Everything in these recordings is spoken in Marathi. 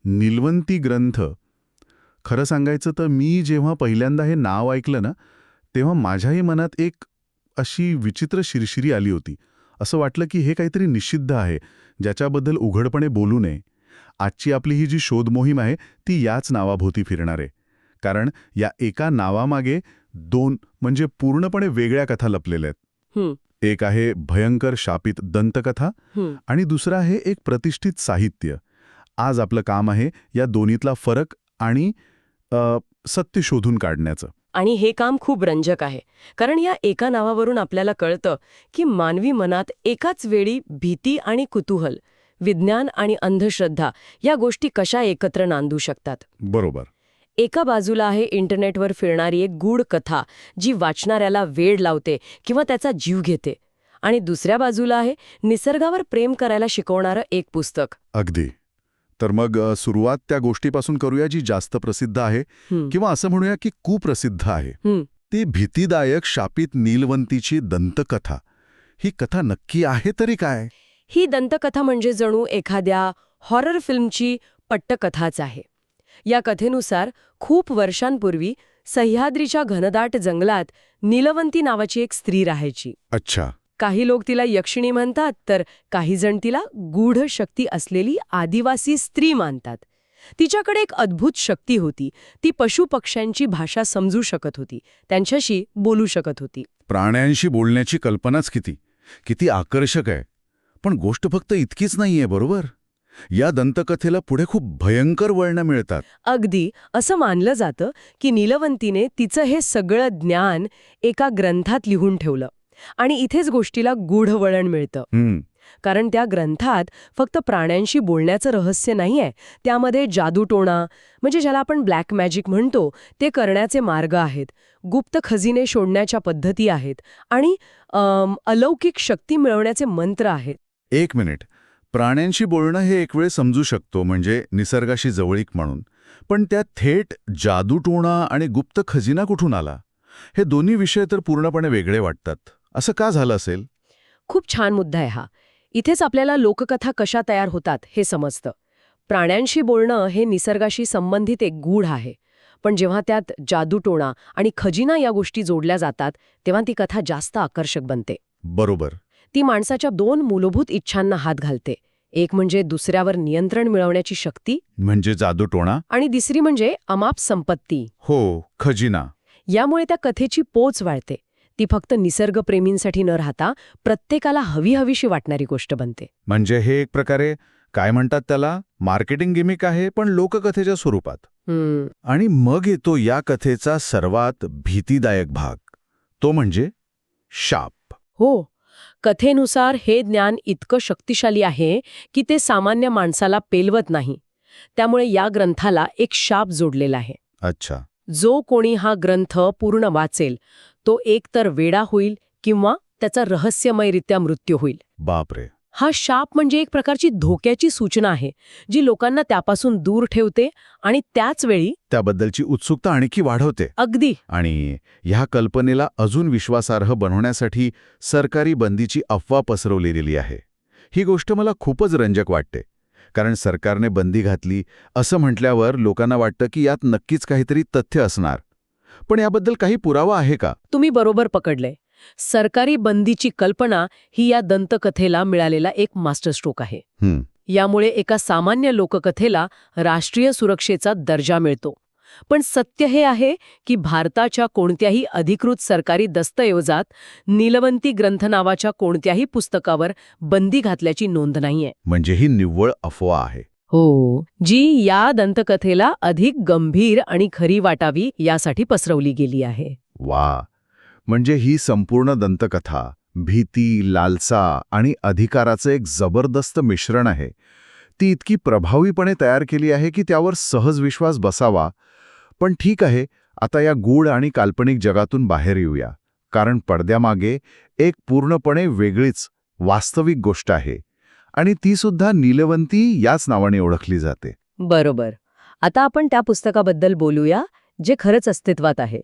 नीलवंती ग्रंथ. खरं सांगायचं तर मी जेव्हा पहिल्यांदा हे नाव ऐकलं ना, तेव्हा माझ्याही मनात एक अशी विचित्र शिरशिरी आली होती. असं वाटलं की हे काहीतरी निषिद्ध आहे, ज्याच्याबद्दल उघडपणे बोलू नये. आजची आपली ही जी शोध मोहीम आहे ती याच नावाभोवती फिरणार आहे. कारण या एका नावामागे दोन म्हणजे पूर्णपणे वेगळ्या कथा लपलेल्या आहेत. हं, एक आहे भयंकर शापित दंतकथा हं. आणि दुसरं आहे एक प्रतिष्ठित साहित्य. आज आपलं काम आहे या दोन्हीतला फरक आणि सत्य शोधून काढण्याचं. आणि हे काम खूप रंजक आहे, कारण या एका नावावरून आपल्याला कळतं की मानवी मनात एकाच वेळी भीती आणि कुतूहल, विज्ञान आणि अंधश्रद्धा या गोष्टी कशा एकत्र नांदू शकतात. बरोबर. एका बाजूला आहे इंटरनेटवर फिरणारी एक गूढ कथा, जी वाचणाऱ्याला वेड लावते किंवा त्याचा जीव घेते. आणि दुसऱ्या बाजूला आहे निसर्गावर प्रेम करायला शिकवणारं एक पुस्तक. अगदी. तर मग सुरुवात त्या गोष्टीपासून करूया जी जास्त प्रसिद्ध आहे, हं, किंवा असं म्हणूया की कुप्रसिद्ध आहे. हं. ती भीतीदायक शापित नीलवंतीची दंतकथा. ही कथा नक्की आहे तरी काय? ही दंतकथा म्हणजे जणू एखाद्या हॉरर फिल्मची पट्टकथाच आहे. या कथेनुसार खूप वर्षांपूर्वी सह्याद्रीच्या घनदाट जंगलात नीलवंती नावाची एक स्त्री राहायची. अच्छा. काही लोक तिला यक्षिणी म्हणतात, तर काही जण तिला गूढ शक्ती असलेली आदिवासी स्त्री मानतात. तिच्याकडे एक अद्भुत शक्ती होती. ती पशुपक्ष्यांची भाषा समजू शकत होती, त्यांच्याशी बोलू शकत होती. प्राण्यांशी बोलण्याची कल्पनाच किती किती आकर्षक आहे. पण गोष्ट फक्त इतकीच नाहीये, बरोबर? या दंतकथेला पुढे खूप भयंकर वळणं मिळतात. अगदी असं मानलं जातं की नीलवंतीने तिचं हे सगळं ज्ञान एका ग्रंथात लिहून ठेवलं. आणि इथेच गोष्टीला गूढ वळण मिळतं. कारण त्या ग्रंथात फक्त प्राण्यांशी बोलण्याचं रहस्य नाहीये, त्यामध्ये जादूटोणा म्हणजे ज्याला आपण ब्लॅक मॅजिक म्हणतो ते करण्याचे मार्ग आहेत, गुप्त खजिने शोधण्याच्या पद्धती आहेत आणि अलौकिक शक्ती मिळवण्याचे मंत्र आहेत. एक मिनिट. प्राण्यांशी बोलणं हे एक वेळ समजू शकतो, म्हणजे निसर्गाशी जवळीक म्हणून. पण त्यात थेट जादूटोणा आणि गुप्त खजिना कुठून आला? हे दोन्ही विषय तर पूर्णपणे वेगळे वाटतात. असं का झालं असेल? खूप छान मुद्दा आहे हा. इथेच आपल्याला लोककथा कशा तयार होतात हे समजतं. प्राण्यांशी बोलणं हे निसर्गाशी संबंधित एक गूढ आहे. पण जेव्हा त्यात जादूटोणा आणि खजिना या गोष्टी जोडल्या जातात, तेव्हा ती कथा जास्त आकर्षक बनते. बरोबर. ती माणसाच्या दोन मूलभूत इच्छांना हात घालते. एक म्हणजे दुसऱ्यावर नियंत्रण मिळवण्याची शक्ती, म्हणजे जादूटोणा. आणि दुसरी म्हणजे अमाप संपत्ती. हो, खजिना. यामुळे त्या कथेची पोच वाढते. ती फक्त निसर्गप्रेमींसाठी न राहता प्रत्येकाला हवीहवीशी वाटणारी गोष्ट बनते. म्हणजे हे एक प्रकारे काय म्हणतात त्याला, मार्केटिंग गिमिक आहे, पण लोककथेच्या स्वरूपात. आणि मग येतो या कथेचा सर्वात भीतीदायक भाग, तो म्हणजे शाप. हो, कथेनुसार हे ज्ञान इतकं शक्तिशाली आहे की ते सामान्य माणसाला पेलवत नाही. त्यामुळे या ग्रंथाला एक शाप जोडलेला आहे. अच्छा. जो कोणी हा ग्रंथ पूर्ण वाचेल तो एकतर वेडा होईल किंवा त्याचा रहस्यमयरित्या मृत्यू होईल. बापरे. हा शाप म्हणजे एक प्रकारची धोक्याची सूचना आहे, जी लोकांना त्यापासून दूर ठेवते आणि त्याच वेळी त्याबद्दलची उत्सुकता आणखी वाढवते. अगदी. आणि ह्या कल्पनेला अजून विश्वासार्ह बनवण्यासाठी सरकारी बंदीची अफवा पसरवली गेली आहे. ही गोष्ट मला खूपच रंजक वाटते. कारण सरकारने बंदी घातली असं म्हटल्यावर लोकांना वाटतं की यात नक्कीच काहीतरी तथ्य असणार. पण याबद्दल काही पुरावा आहे का? तुम्ही बरोबर पकडले. सरकारी बंदीची कल्पना ही या दंतकथेला मिळालेला एक मास्टरस्ट्रोक आहे. यामुळे एका सामान्य लोककथेला राष्ट्रीय सुरक्षेचा दर्जा मिळतो. पण सत्य हे आहे की भारताच्या कोणत्याही अधिकृत सरकारी दस्तऐवजात नीलवंती ग्रंथ नावाच्या कोणत्याही पुस्तकावर बंदी घातल्याची नोंद नाहीये. म्हणजे ही निव्वळ अफवा आहे. हो, जी या दंतकथेला अधिक गंभीर आणि खरी वाटावी यासाठी पसरवली गेली आहे. वा. म्हणजे ही संपूर्ण दंतकथा भीती, लालसा आणि अधिकाराचं एक जबरदस्त मिश्रण आहे. ती इतकी प्रभावीपणे तयार केली आहे की त्यावर सहज विश्वास बसावा. पण ठीक आहे, आता या गूढ आणि काल्पनिक जगातून बाहेर येऊया. कारण पडद्यामागे एक पूर्णपणे वेगळीच वास्तविक गोष्ट आहे. आणि ती सुद्धा नीलवंती याच नावाने ओळखली जाते. बरोबर. आता आपण त्या पुस्तकाबद्दल बोलूया, जे खरंच अस्तित्वात आहे.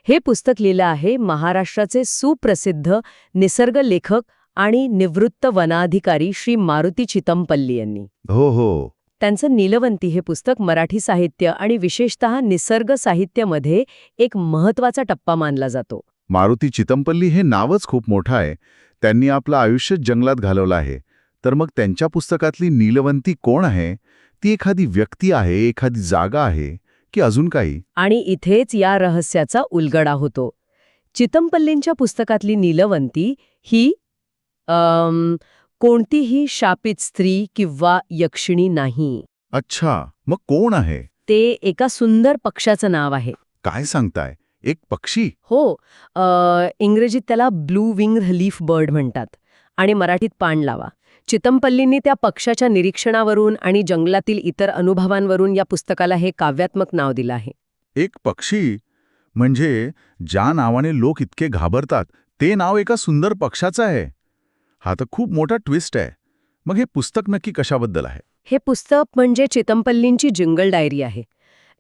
हे पुस्तक लिहिलं आहे महाराष्ट्राचे सुप्रसिद्ध निसर्ग लेखक आणि निवृत्त वनाधिकारी श्री मारुती चितमपल्ली यांनी. हो. त्यांचं नीलवंती हे पुस्तक मराठी साहित्य आणि विशेषतः निसर्ग साहित्यामध्ये एक महत्वाचा टप्पा मानला जातो. मारुती चितमपल्ली हे नावच खूप मोठं आहे. त्यांनी आपलं आयुष्य जंगलात घालवलं आहे. तर मग त्यांच्या पुस्तकातली नीलवंती कोण आहे? ती एखादी व्यक्ती आहे, एखादी जागा आहे, की अजून काही? आणि इथेच या रहस्याचा उलगडा होतो. चितमपल्लींच्या पुस्तकातली नीलवंती ही कोणतीही शापित स्त्री किंवा यक्षिणी नाही. अच्छा, मग कोण आहे? ते एका सुंदर पक्ष्याचं नाव आहे. काय सांगताय? एक पक्षी? हो, इंग्रजीत त्याला ब्लू विंग्ड लीफ बर्ड म्हणतात आणि मराठीत पाणलावा. चितमपल्लींनी त्या पक्षाच्या निरीक्षणावरून आणि जंगलातील इतर अनुभवांवरून या पुस्तकाला हे काव्यात्मक नाव दिलं आहे. एक पक्षी? म्हणजे ज्या नावाने लोक इतके घाबरतात ते नाव एका सुंदर पक्षाचं आहे. हा तर खूप मोठा ट्विस्ट आहे. मग हे पुस्तक नक्की कशाबद्दल आहे? हे पुस्तक म्हणजे चितमपल्लींची जंगल डायरी आहे.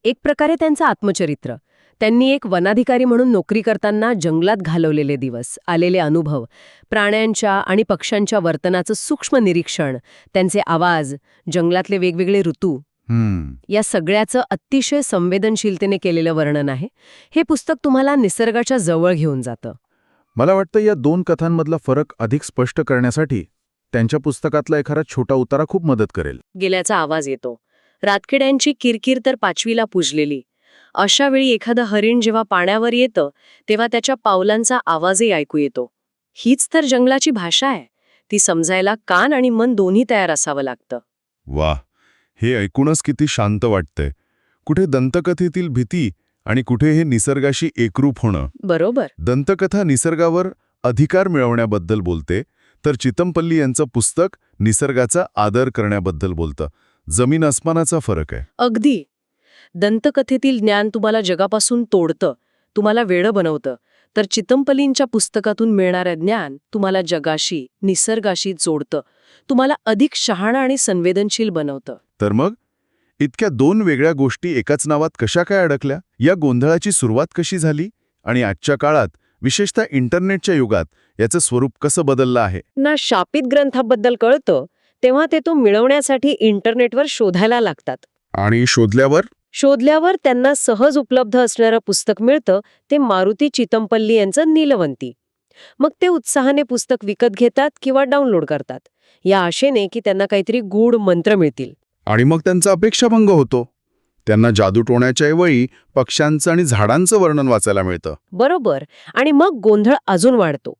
एक प्रकारे त्यांचं आत्मचरित्र. त्यांनी एक वनाधिकारी म्हणून नोकरी करताना जंगलात घालवलेले दिवस, आलेले अनुभव, प्राण्यांच्या आणि पक्ष्यांच्या वर्तनाचं सूक्ष्म निरीक्षण, त्यांचे आवाज, जंगलातले वेगवेगळे ऋतू, या सगळ्याचं अतिशय संवेदनशीलतेने केलेलं वर्णन आहे. हे पुस्तक तुम्हाला निसर्गाच्या जवळ घेऊन जातं. मला वाटतं या दोन कथांमधला फरक अधिक स्पष्ट करण्यासाठी त्यांच्या पुस्तकातला एखादा छोटा उतारा खूप मदत करेल. गेल्याचा आवाज येतो. रातकिड्यांची किरकिर तर 5वीला पुजलेली. अशा वेळी एखादं हरिण जेव्हा पाण्यावर येतं तेव्हा त्याच्या पावलांचा आवाजही ऐकू येतो. हीच तर जंगलाची भाषा आहे. ती समजायला कान आणि मन दोन्ही तयार असावं लागतं. वाह, हे ऐकूनच किती शांत वाटतंय. कुठे दंतकथेतील भीती आणि कुठे हे निसर्गाशी एकरूप होणं. बरोबर. दंतकथा निसर्गावर अधिकार मिळवण्याबद्दल बोलते, तर चितमपल्ली यांचं पुस्तक निसर्गाचा आदर करण्याबद्दल बोलतं. जमीन आसमानाचा फरक आहे. अगदी. दंतकथेतील ज्ञान तुम्हाला जगापासून तोडतं, तुम्हाला वेडं बनवतं. तर चितमपल्लींच्या पुस्तकातून मिळणारं ज्ञान तुम्हाला जगाशी, निसर्गाशी जोडतं, तुम्हाला अधिक शहाणा आणि संवेदनशील बनवतं. तर मग इतक्या दोन वेगळ्या गोष्टी एकाच नावात कशा काय अडकल्या? या गोंधळाची सुरुवात कशी झाली? आणि आजच्या काळात, विशेषतः इंटरनेटच्या युगात, याचं स्वरूप कसं बदललं आहे? ना शापित ग्रंथाबद्दल कळतं तेव्हा ते तो मिळवण्यासाठी इंटरनेटवर शोधायला लागतात. आणि शोधल्यावर त्यांना सहज उपलब्ध असणारं पुस्तक मिळतं, ते मारुती चितमपल्ली यांचं नीलवंती. मग ते उत्साहाने पुस्तक विकत घेतात किंवा डाउनलोड करतात, या आशेने की त्यांना काहीतरी गूढ मंत्र मिळतील. आणि मग त्यांचा अपेक्षाभंग होतो. त्यांना जादूटोण्याच्या ऐवजी पक्ष्यांचं आणि झाडांचं वर्णन वाचायला मिळतं. बरोबर. आणि मग गोंधळ अजून वाढतो.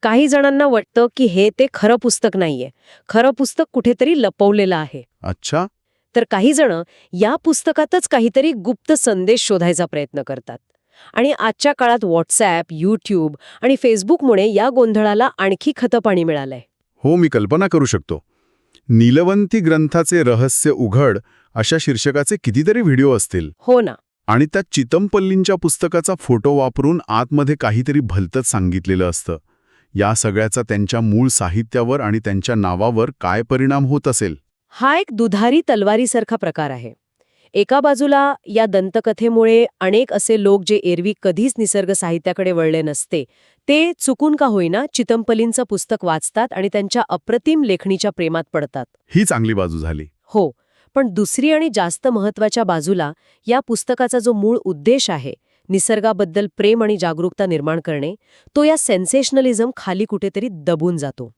काही जणांना वाटतं की हे ते खरं पुस्तक नाहीये, खरं पुस्तक कुठेतरी लपवलेलं आहे. अच्छा, तर काही जण या पुस्तकातच काहीतरी गुप्त संदेश शोधायचा प्रयत्न करतात. आणि आजच्या काळात व्हॉट्सॲप, यूट्यूब आणि फेसबुकमुळे या गोंधळाला आणखी खतपाणी मिळालंय. हो, मी कल्पना करू शकतो. नीलवंती ग्रंथाचे रहस्य उघड अशा शीर्षकाचे कितीतरी व्हिडिओ असतील. हो ना. आणि त्यात चितमपल्लींच्या पुस्तकाचा फोटो वापरून आतमध्ये काहीतरी भलतंच सांगितलेलं असतं. या सगळ्याचा त्यांच्या मूळ साहित्यावर आणि त्यांच्या नावावर काय परिणाम होत असेल? हा एक दुधारी तलवारीसारखा प्रकार आहे. एका बाजूला या दंतकथेमुळे अनेक असे लोक जे एरवी कधीच निसर्ग साहित्याकडे वळले नसते, ते चुकून का होईना चितमपल्लींचं पुस्तक वाचतात आणि त्यांच्या अप्रतिम लेखणीच्या प्रेमात पडतात. ही चांगली बाजू झाली. हो, पण दुसरी आणि जास्त महत्वाच्या बाजूला या पुस्तकाचा जो मूळ उद्देश आहे, निसर्गाबद्दल प्रेम आणि जागरूकता निर्माण करणे, तो या सेन्सेशनलिझम खाली कुठेतरी दबून जातो.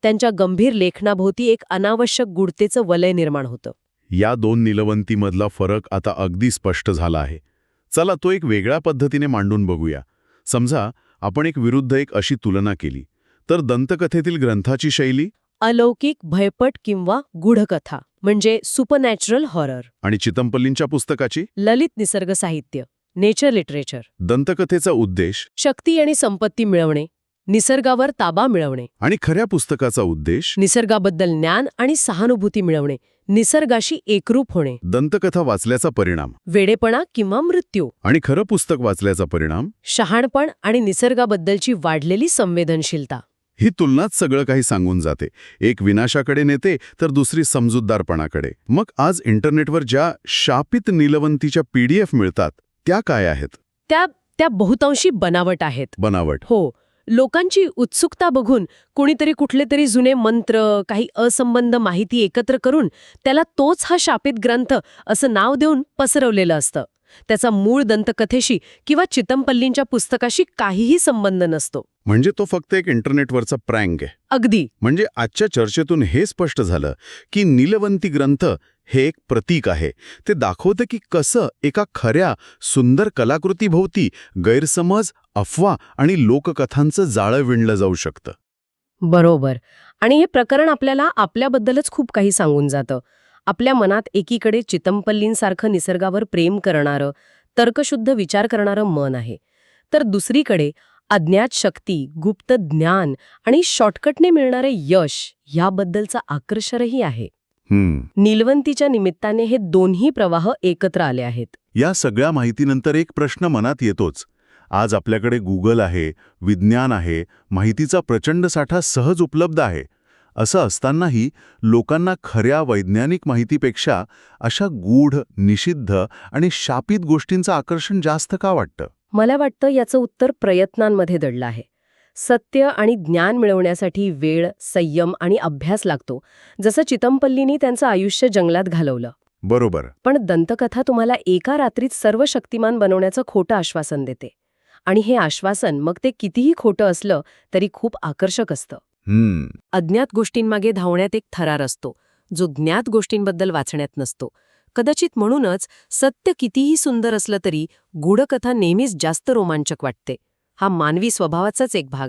त्यांच्या गंभीर लेखनाभोवती एक अनावश्यक गूढतेचं वलय निर्माण होतं. या दोन नीलवंतीमधला फरक आता अगदी स्पष्ट झाला आहे. चला तो एक वेगळ्या पद्धतीने मांडून बघूया. समजा आपण एक विरुद्ध एक अशी तुलना केली, तर दंतकथेतील ग्रंथाची शैली अलौकिक, भयपट किंवा गूढकथा म्हणजे सुपरनॅचरल हॉरर, आणि चितमपल्लींच्या पुस्तकाची ललित निसर्ग साहित्य, नेचर लिटरेचर. दंतकथेचा उद्देश शक्ती आणि संपत्ती मिळवणे, निसर्गावर ताबा मिळवणे, आणि खऱ्या पुस्तकाचा उद्देश निसर्गाबद्दल ज्ञान आणि सहानुभूती मिळवणे, निसर्गाशी एकरूप होणे. दंतकथा वाचल्याचा परिणाम वेडेपणा किंवा मृत्यू, आणि खरं पुस्तक वाचल्याचा परिणाम शहाणपण आणि निसर्गाबद्दलची वाढलेली संवेदनशीलता. ही तुलनाच सगळं काही सांगून जाते. एक विनाशाकडे नेते तर दुसरी समजूतदारपणाकडे. मग आज इंटरनेटवर ज्या शापित नीलवंतीच्या PDF मिळतात त्या काय आहेत? त्या बहुतांशी बनावट आहेत. बनावट. हो, लोकांची उत्सुकता बघून कुणीतरी कुठले तरी जुने मंत्र, काही असंबंध माहिती एकत्र करून त्याला तोच हा शापित ग्रंथ असं नाव देऊन पसरवलेलं असतं. त्याचा मूळ दंतकथेशी किंवा चितमपल्लींच्या पुस्तकाशी काहीही संबंध नसतो. म्हणजे तो फक्त एक इंटरनेटवरचा प्रँक आहे. अगदी. म्हणजे आजच्या चर्चेतून हे स्पष्ट झालं की नीलवंती ग्रंथ हे एक प्रतीक आहे. ते दाखवतं की कसं एका खऱ्या, सुंदर कलाकृतीभोवती गैरसमज, अफवा आणि लोककथांचं जाळं विणलं जाऊ शकतं. बरोबर. आणि हे प्रकरण आपल्याला आपल्याबद्दलच खूप काही सांगून जातं. आपल्या मनात एकीकडे चितमपल्लींसारखं निसर्गावर प्रेम करणारं, तर्कशुद्ध विचार करणारं मन आहे, तर दुसरीकडे अज्ञात शक्ती, गुप्त ज्ञान आणि शॉर्टकटने मिळणारे यश ह्याबद्दलचं आकर्षणही आहे. नीलवंतीच्या निमित्ताने हे दोन्ही प्रवाह एकत्र आले आहेत. या सगळ्या माहितीनंतर एक प्रश्न मनात येतोच. आज आपल्याकडे गुगल आहे, विज्ञान आहे, माहितीचा प्रचंड साठा सहज उपलब्ध आहे. असं असतानाही लोकांना खऱ्या वैज्ञानिक माहितीपेक्षा अशा गूढ, निषिद्ध आणि शापित गोष्टींचं आकर्षण जास्त का वाटतं? मला वाटतं याचं उत्तर प्रयत्नांमध्ये दडलं आहे. सत्य आणि ज्ञान मिळवण्यासाठी वेळ, संयम आणि अभ्यास लागतो, जसं चितमपल्लींनी त्यांचं आयुष्य जंगलात घालवलं. बरोबर. पण दंतकथा तुम्हाला एका रात्रीत सर्व शक्तिमान बनवण्याचं खोटं आश्वासन देते. आणि हे आश्वासन, मग ते कितीही खोटं असलं तरी खूप आकर्षक असतं. अज्ञात गोष्टींमागे धावण्यात एक थरार असतो, जो ज्ञात गोष्टींबद्दल वाचण्यात नसतो. कदाचित म्हणूनच सत्य कितीही सुंदर असलं तरी गूढकथा नेहमीच जास्त रोमांचक वाटते. हा मानवी स्वभावाचाच एक भाग